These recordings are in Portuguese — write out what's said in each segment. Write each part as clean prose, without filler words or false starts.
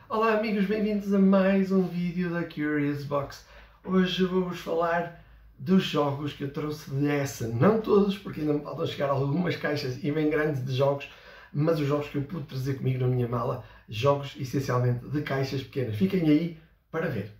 Olá amigos, bem-vindos a mais um vídeo da Curious Box. Hoje vou-vos falar dos jogos que eu trouxe de Essen. Não todos, porque ainda me faltam chegar algumas caixas e bem grandes de jogos, mas os jogos que eu pude trazer comigo na minha mala, jogos essencialmente de caixas pequenas. Fiquem aí para ver.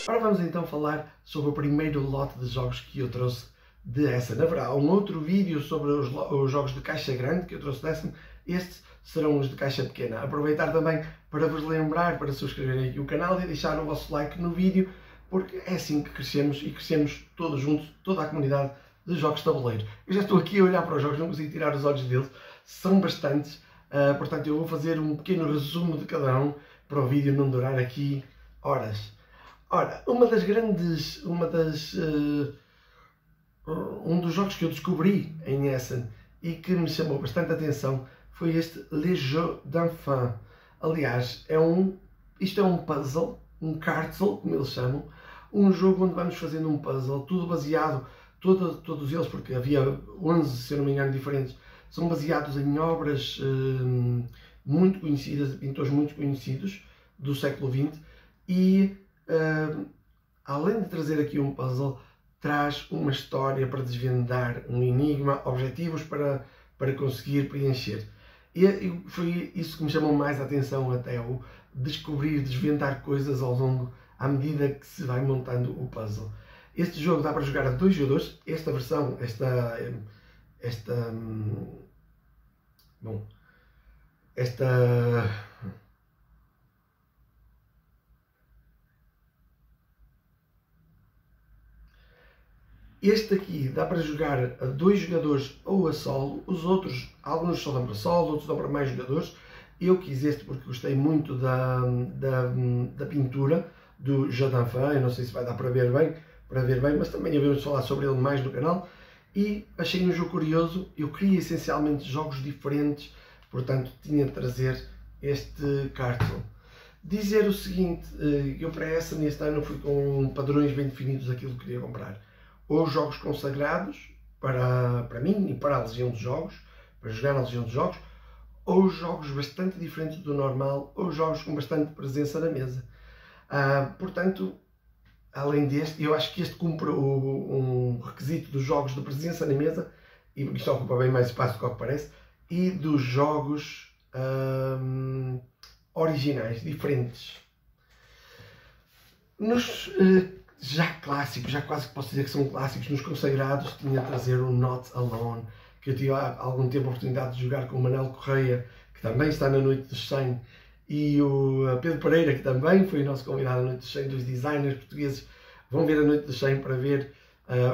Agora vamos então falar sobre o primeiro lote de jogos que eu trouxe de Essen. Haverá um outro vídeo sobre os jogos de caixa grande que eu trouxe de Essen. Estes serão os de caixa pequena. Aproveitar também para vos lembrar, para subscreverem aqui o canal e deixar o vosso like no vídeo, porque é assim que crescemos e crescemos todos juntos, toda a comunidade de jogos de tabuleiro. Eu já estou aqui a olhar para os jogos, não consigo tirar os olhos deles, são bastantes, portanto eu vou fazer um pequeno resumo de cada um para o vídeo não durar aqui horas. Ora, um dos jogos que eu descobri em Essen e que me chamou bastante atenção foi este Les Jeux d'Enfants. Aliás, isto é um puzzle, um cartzel, como eles chamam, um jogo onde vamos fazendo um puzzle, tudo baseado, todos eles, porque havia 11, se eu não me engano, diferentes, são baseados em obras muito conhecidas, de pintores muito conhecidos do século XX e além de trazer aqui um puzzle, traz uma história para desvendar, um enigma, objetivos para conseguir preencher. E foi isso que me chamou mais a atenção, até o descobrir, desvendar coisas ao longo, à medida que se vai montando o puzzle. Este jogo dá para jogar a 2 jogadores. Esta versão, Este aqui dá para jogar a 2 jogadores ou a solo. Os outros, alguns só dão para solo, outros dão para mais jogadores. Eu quis este porque gostei muito da pintura do Jeux d'Enfants. Eu não sei se vai dar para ver bem, mas também havemos falar sobre ele mais no canal. E achei um jogo curioso. Eu queria essencialmente jogos diferentes, portanto tinha de trazer este cartão. Dizer o seguinte, eu para essa neste ano fui com padrões bem definidos daquilo que queria comprar. Ou jogos consagrados para mim e para a Legião de Jogos, para jogar na Legião de Jogos, ou jogos bastante diferentes do normal, ou jogos com bastante presença na mesa. Portanto, além deste, eu acho que este cumpre um requisito dos jogos de presença na mesa, e isto ocupa bem mais espaço do que parece, e dos jogos originais, diferentes. Já clássicos, já quase que posso dizer que são clássicos, nos consagrados tinha a trazer o Not Alone, que eu tive há algum tempo a oportunidade de jogar com o Manel Correia, que também está na Noite dos 100, e o Pedro Pereira, que também foi o nosso convidado na Noite dos 100, dos designers portugueses. Vão ver a Noite dos 100 para ver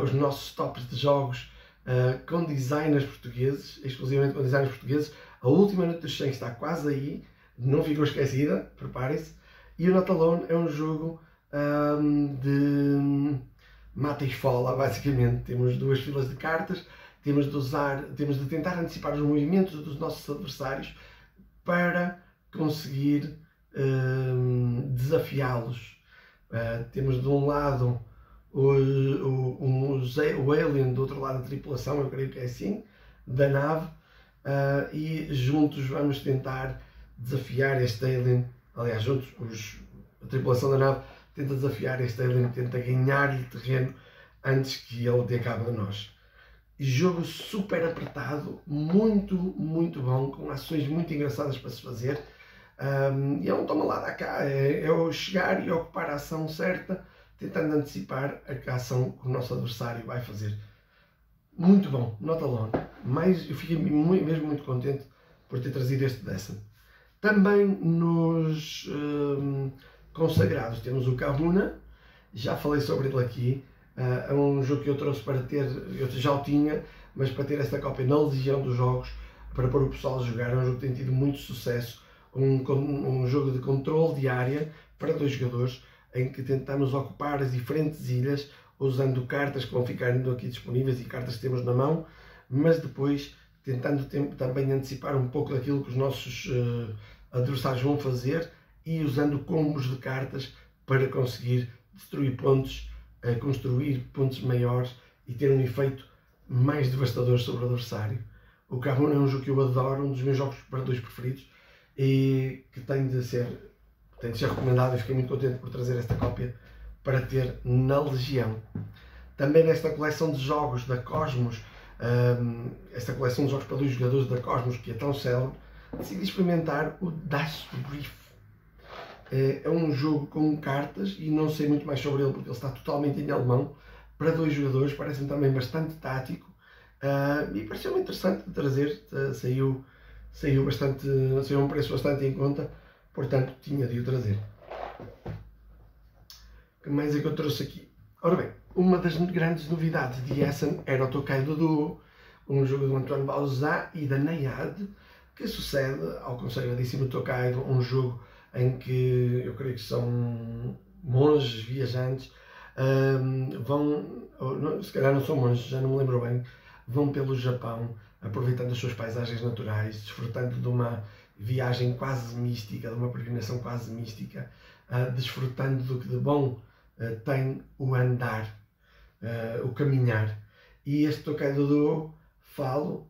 os nossos tops de jogos com designers portugueses, exclusivamente com designers portugueses. A última Noite dos 100 está quase aí, não ficou esquecida, preparem-se. E o Not Alone é um jogo de mata e esfola, basicamente. Temos 2 filas de cartas, temos de tentar antecipar os movimentos dos nossos adversários para conseguir desafiá-los. Temos de um lado o alien, do outro lado a tripulação, eu creio que é assim, da nave, e juntos vamos tentar desafiar este alien. Aliás, juntos a tripulação da nave tenta desafiar este alien, tenta ganhar-lhe terreno antes que ele dê cabo de nós. Jogo super apertado, muito bom, com ações muito engraçadas para se fazer. E é um toma lá da cá, é o chegar e ocupar a ação certa, tentando antecipar a ação que o nosso adversário vai fazer. Muito bom, Not Alone. Eu fiquei mesmo muito contente por ter trazido este Essen. Também nos consagrados temos o Kahuna, já falei sobre ele aqui, é um jogo que eu trouxe para ter, eu já o tinha, mas para ter esta cópia na Legião dos Jogos, para pôr o pessoal a jogar. É um jogo que tem tido muito sucesso, um jogo de controle de área para 2 jogadores, em que tentamos ocupar as diferentes ilhas usando cartas que vão ficando aqui disponíveis e cartas que temos na mão, mas depois tentando também antecipar um pouco daquilo que os nossos adversários vão fazer e usando combos de cartas para conseguir destruir pontos, construir pontos maiores e ter um efeito mais devastador sobre o adversário. O Kahuna é um jogo que eu adoro, um dos meus jogos para 2 preferidos e que tem de ser recomendado, e fiquei muito contente por trazer esta cópia para ter na Legião. Também nesta coleção de jogos da Cosmos, esta coleção de jogos para 2 jogadores da Cosmos, que é tão célebre, decidi experimentar o Das Brief. É um jogo com cartas e não sei muito mais sobre ele porque ele está totalmente em alemão, para 2 jogadores, parece-me também bastante tático e pareceu-me interessante de trazer, saiu a um preço bastante em conta, portanto tinha de o trazer. O que mais é que eu trouxe aqui? Ora bem, uma das grandes novidades de Essen era o Tokaido Duo, um jogo do Antoine Bauzat e da Naiad, que sucede ao consagradíssimo Tokaido, um jogo em que eu creio que são monges viajantes, se calhar não são monges, já não me lembro bem, vão pelo Japão, aproveitando as suas paisagens naturais, desfrutando de uma viagem quase mística, de uma peregrinação quase mística, desfrutando do que de bom tem o andar, o caminhar. E este Tokaido Duo falo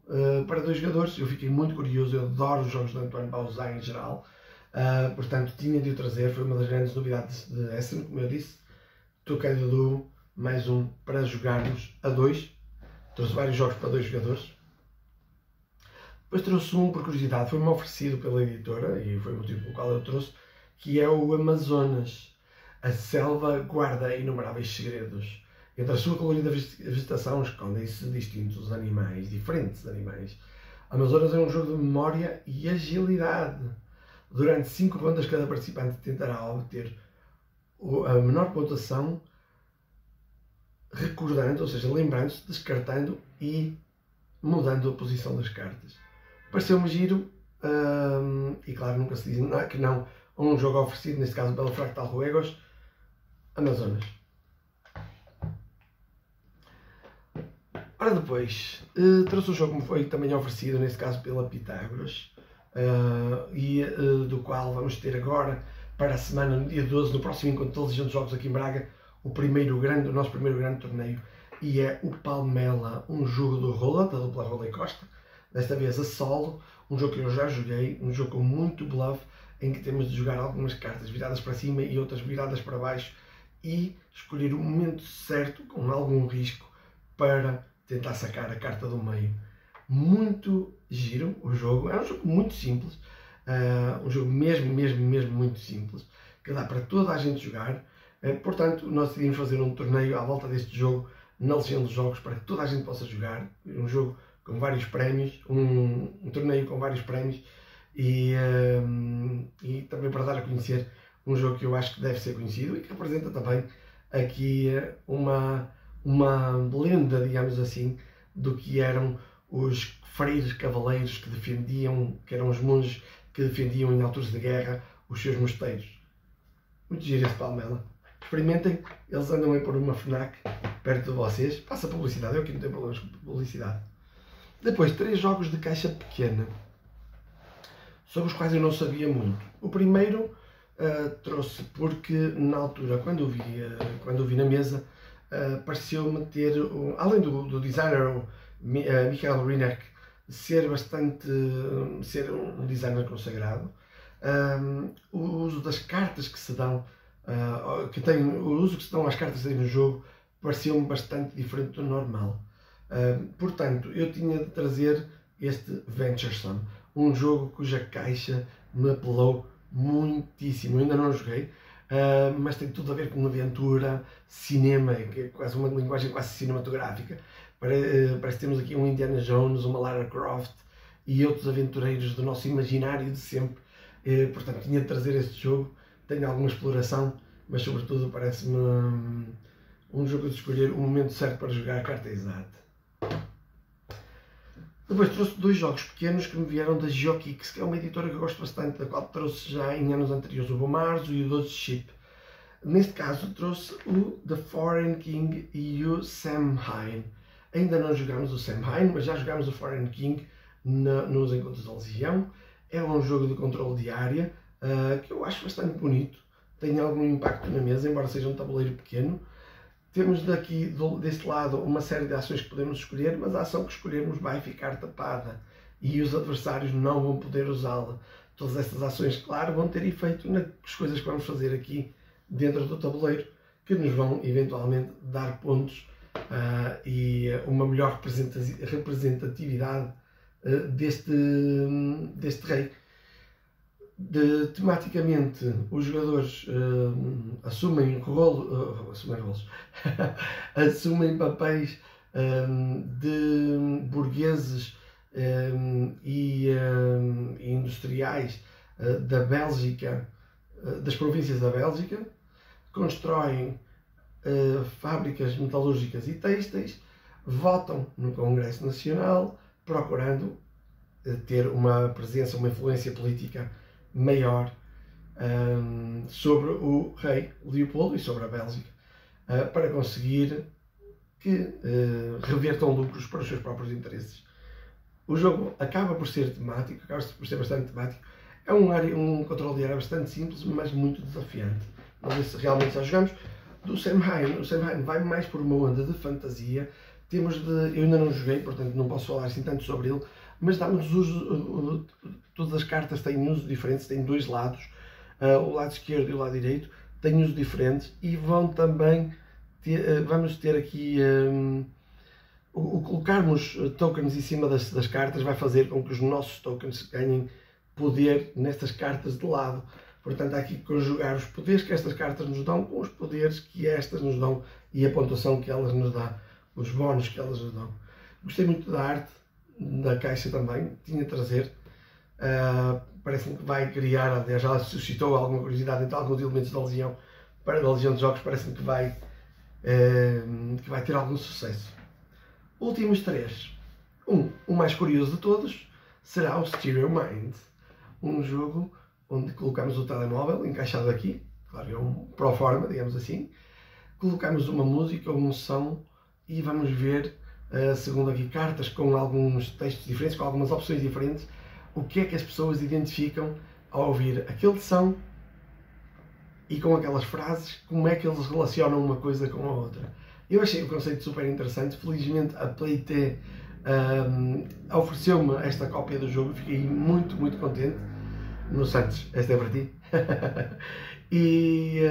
para 2 jogadores. Eu fiquei muito curioso, eu adoro os jogos de Antoine Bauzat em geral, portanto tinha de o trazer, foi uma das grandes novidades de Essen, como eu disse. Tokaido Duo, mais um para jogarmos a 2. Trouxe vários jogos para 2 jogadores. Depois trouxe um por curiosidade, foi-me oferecido pela editora e foi o motivo pelo qual eu trouxe, que é o Amazonas. A selva guarda inumeráveis segredos. Entre a sua colorida vegetação escondem-se distintos animais, diferentes animais. Amazonas é um jogo de memória e agilidade. Durante 5 rondas, cada participante tentará obter a menor pontuação, recordando, ou seja, lembrando-se, descartando e mudando a posição das cartas. Pareceu-me giro, e claro, nunca se diz que não a um jogo oferecido, neste caso pelo Fractal Juegos, Amazonas. Ora depois, trouxe um jogo que me foi também oferecido, neste caso pela Pitágoras, do qual vamos ter agora, para a semana, no dia 12, no próximo encontro da Legião de Jogos aqui em Braga, o nosso primeiro grande torneio, e é o Palmela, um jogo do Rola, da dupla Rola e Costa, desta vez a solo, um jogo que eu já joguei, um jogo com muito bluff, em que temos de jogar algumas cartas viradas para cima e outras viradas para baixo, e escolher o momento certo, com algum risco, para tentar sacar a carta do meio. Muito giro o jogo, é um jogo muito simples, um jogo mesmo muito simples, que dá para toda a gente jogar. Portanto, nós decidimos fazer um torneio à volta deste jogo na Legião dos Jogos para que toda a gente possa jogar. Um jogo com vários prémios, um torneio com vários prémios e também para dar a conhecer um jogo que eu acho que deve ser conhecido e que representa também aqui uma lenda, digamos assim, do que eram os freiros cavaleiros que defendiam, que eram os monges que defendiam em alturas de guerra os seus mosteiros. Muito giro esse Palmela. Experimentem, eles andam aí por uma FNAC perto de vocês. Passa publicidade, eu aqui não tenho problemas com publicidade. Depois, 3 jogos de caixa pequena, sobre os quais eu não sabia muito. O primeiro trouxe porque, na altura, quando o vi na mesa, pareceu-me ter, além do designer, Michael Rinek, ser um designer consagrado, o uso das cartas que se dão, o uso que se dão às cartas no jogo, pareceu-me bastante diferente do normal. Portanto, eu tinha de trazer este Venturesome, um jogo cuja caixa me apelou muitíssimo. Eu ainda não joguei, mas tem tudo a ver com aventura, cinema, que é quase uma linguagem quase cinematográfica. Parece que temos aqui um Indiana Jones, uma Lara Croft e outros aventureiros do nosso imaginário de sempre. Portanto, tinha de trazer este jogo. Tem alguma exploração, mas sobretudo parece-me um jogo de escolher o momento certo para jogar a carta exata. Depois trouxe dois jogos pequenos que me vieram da GeoKicks, que é uma editora que eu gosto bastante, da qual trouxe já em anos anteriores o Bomarzo e o 12 Ship. Neste caso trouxe o The Foreign King e o Samhain. Ainda não jogámos o Samhain, mas já jogámos o Foreign King nos Encontros da Legião. É um jogo de controle de área que eu acho bastante bonito. Tem algum impacto na mesa, embora seja um tabuleiro pequeno. Temos daqui, deste lado, uma série de ações que podemos escolher, mas a ação que escolhermos vai ficar tapada e os adversários não vão poder usá-la. Todas estas ações, claro, vão ter efeito nas coisas que vamos fazer aqui dentro do tabuleiro, que nos vão eventualmente dar pontos e uma melhor representatividade deste rei. Tematicamente, os jogadores assumem rolos, assumem papéis de burgueses e industriais da Bélgica, das províncias da Bélgica, constroem fábricas metalúrgicas e têxteis, votam no Congresso Nacional, procurando ter uma presença, uma influência política maior sobre o rei Leopoldo e sobre a Bélgica, para conseguir que revertam lucros para os seus próprios interesses. O jogo acaba por ser temático, acaba por ser bastante temático. É um controle de área bastante simples, mas muito desafiante. Não sei se realmente já jogamos. O Samhain vai mais por uma onda de fantasia. Eu ainda não joguei, portanto não posso falar assim tanto sobre ele, mas dá-nos uso, todas as cartas têm usos diferentes, têm dois lados, o lado esquerdo e o lado direito têm usos diferentes e vão também vamos ter aqui o colocarmos tokens em cima das cartas vai fazer com que os nossos tokens ganhem poder nestas cartas de lado. Portanto, há aqui que conjugar os poderes que estas cartas nos dão com os poderes que estas nos dão e a pontuação que elas nos dão, os bónus que elas nos dão. Gostei muito da arte da caixa também, tinha de trazer. Parece-me que vai criar, aliás, já suscitou alguma curiosidade entre alguns elementos da Legião, para a Legião de Jogos, parece-me que vai ter algum sucesso. Últimos três. O mais curioso de todos será o Stereo Mind, um jogo onde colocamos o telemóvel encaixado aqui, claro, é um pro forma, digamos assim, colocamos uma música ou um som e vamos ver, segundo aqui cartas com alguns textos diferentes, com algumas opções diferentes, o que é que as pessoas identificam ao ouvir aquele som e com aquelas frases, como é que eles relacionam uma coisa com a outra. Eu achei o conceito super interessante, felizmente a Playtech ofereceu-me esta cópia do jogo, fiquei muito, muito contente. No Santos, esta é para ti. E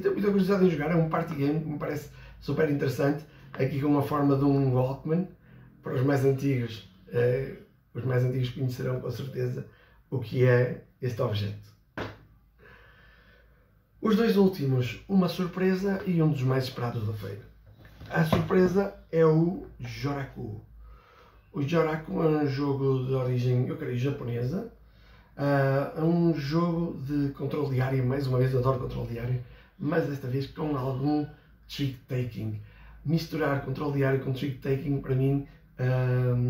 tenho muita curiosidade em jogar, é um party game que me parece super interessante, aqui com uma forma de um Walkman. Para os mais antigos conhecerão com certeza o que é este objeto. Os dois últimos, uma surpresa e um dos mais esperados da feira. A surpresa é o Joraku. O Joraku é um jogo de origem, eu creio, japonesa. É um jogo de controle de área, mais uma vez adoro controle de área, mas desta vez com algum trick-taking. Misturar controle de área com trick-taking para mim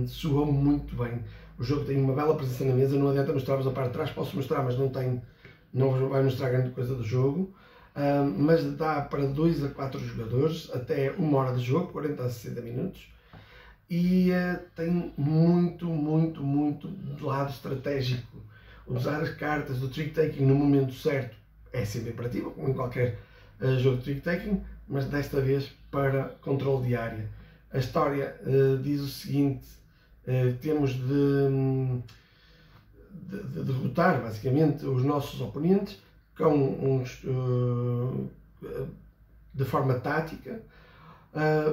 soou muito bem. O jogo tem uma bela presença na mesa, não adianta mostrarmos a parte de trás, posso mostrar, mas não vai mostrar grande coisa do jogo. Mas dá para 2 a 4 jogadores, até 1 hora de jogo, 40 a 60 minutos. E tem muito lado estratégico. Usar as cartas do trick-taking no momento certo é sempre imperativo, como em qualquer jogo de trick-taking, mas desta vez para controle de área. A história diz o seguinte: temos de derrotar basicamente os nossos oponentes de forma tática,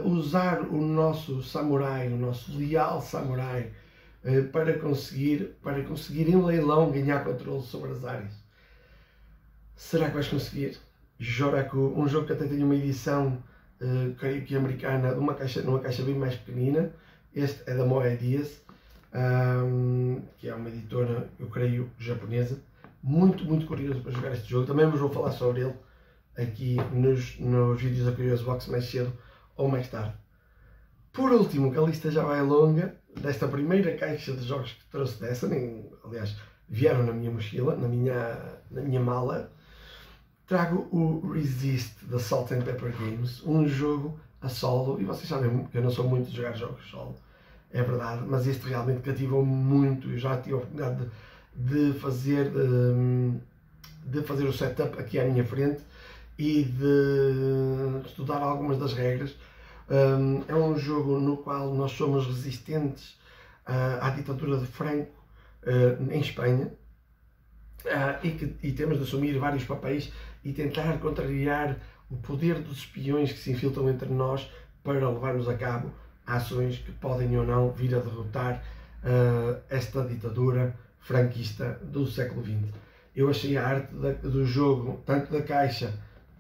usar o nosso samurai, o nosso leal samurai, para conseguir em leilão ganhar controle sobre as áreas. Será que vais conseguir? Joraku, um jogo que até tem uma edição, creio que americana, numa caixa bem mais pequenina. Este é da Moe Ideas, que é uma editora, eu creio, japonesa. Muito curioso para jogar este jogo. Também vos vou falar sobre ele aqui nos vídeos da Curious Box mais cedo ou mais tarde. Por último, que a lista já vai longa, desta primeira caixa de jogos que trouxe dessa, aliás, vieram na minha mochila, na minha mala, trago o Resist da Salt and Pepper Games, um jogo a solo, e vocês sabem que eu não sou muito de jogar jogos solo, é verdade, mas este realmente cativou-me muito. Eu já tive a oportunidade de fazer o setup aqui à minha frente e de estudar algumas das regras. É um jogo no qual nós somos resistentes à ditadura de Franco em Espanha, e temos de assumir vários papéis e tentar contrariar o poder dos espiões que se infiltram entre nós para levarmos a cabo ações que podem ou não vir a derrotar esta ditadura franquista do século XX. Eu achei a arte do jogo, tanto da caixa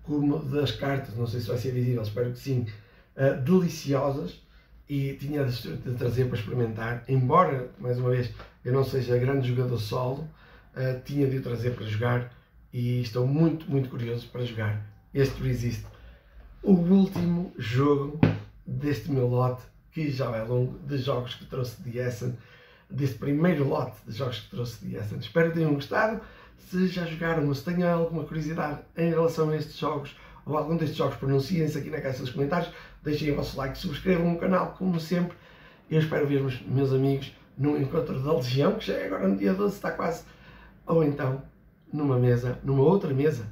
como das cartas, não sei se vai ser visível, espero que sim, deliciosas, e tinha de trazer para experimentar. Embora, mais uma vez, eu não seja grande jogador solo, tinha de o trazer para jogar, e estou muito, muito curioso para jogar este Resist. O último jogo deste meu lote, que já é longo, de jogos que trouxe de Essen, deste primeiro lote de jogos que trouxe de Essen. Espero que tenham gostado. Se já jogaram ou se tenham alguma curiosidade em relação a estes jogos, ou algum destes jogos, pronunciem-se aqui na caixa dos comentários, deixem o vosso like, subscrevam o canal, como sempre. Eu espero ver-vos, meus amigos, num encontro da Legião, que já é agora no dia 12, está quase, ou então numa outra mesa,